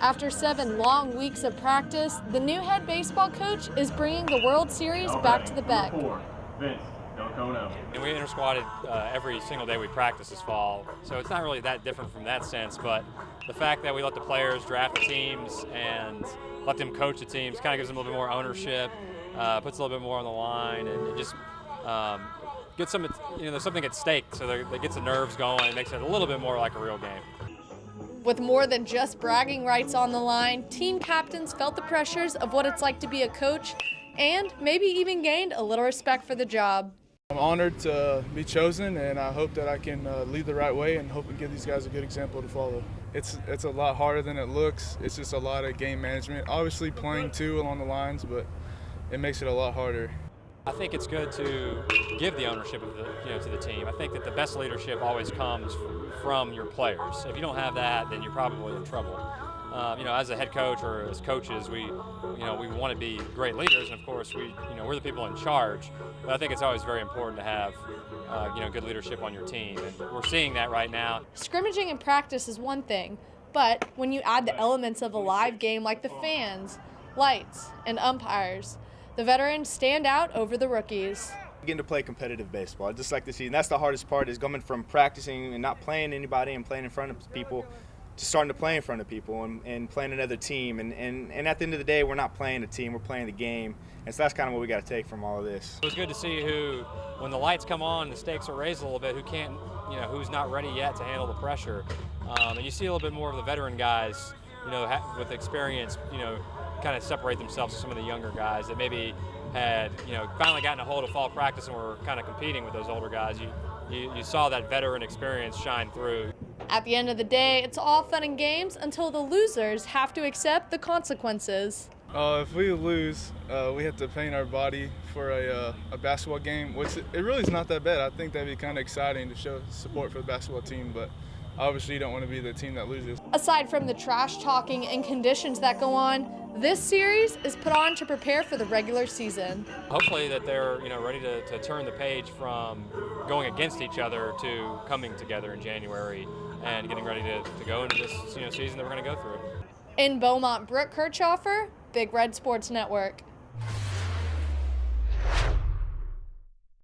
After 7 long weeks of practice, the new head baseball coach is bringing the World Series back to the Beck. Vincent. And we inter-squatted every single day we practice this fall, so it's not really that different from that sense, but the fact that we let the players draft the teams and let them coach the teams kind of gives them a little bit more ownership, puts a little bit more on the line, and it just gets some, there's something at stake, so that gets the nerves going and makes it a little bit more like a real game. With more than just bragging rights on the line, team captains felt the pressures of what it's like to be a coach and maybe even gained a little respect for the job. I'm honored to be chosen, and I hope that I can lead the right way and hope and give these guys a good example to follow. It's a lot harder than it looks. It's just a lot of game management. Obviously playing too along the lines, but it makes it a lot harder. I think it's good to give the ownership of to the team. I think that the best leadership always comes from your players. If you don't have that, then you're probably in trouble. As a head coach or as coaches, we want to be great leaders, and of course we're the people in charge. But I think it's always very important to have good leadership on your team, and we're seeing that right now. Scrimmaging in practice is one thing, but when you add the elements of a live game like the fans, lights, and umpires, the veterans stand out over the rookies. Getting to play competitive baseball, just like to see, and that's the hardest part, is coming from practicing and not playing anybody and playing in front of people to starting to play in front of people and playing another team. And at the end of the day, we're not playing a team, we're playing the game. And so that's kind of what we got to take from all of this. It was good to see who, when the lights come on, the stakes are raised a little bit, who's not ready yet to handle the pressure. And you see a little bit more of the veteran guys, with experience, kind of separate themselves from some of the younger guys that maybe had, finally gotten a hold of fall practice and were kind of competing with those older guys. You saw that veteran experience shine through. At the end of the day, it's all fun and games until the losers have to accept the consequences. If we lose, we have to paint our body for a basketball game, which it really is not that bad. I think that'd be kind of exciting to show support for the basketball team, but obviously you don't want to be the team that loses. Aside from the trash talking and conditions that go on, this series is put on to prepare for the regular season. Hopefully that they're ready to turn the page from going against each other to coming together in January and getting ready to go into this season that we're going to go through. In Beaumont, Brooke Kirchhoffer, Big Red Sports Network.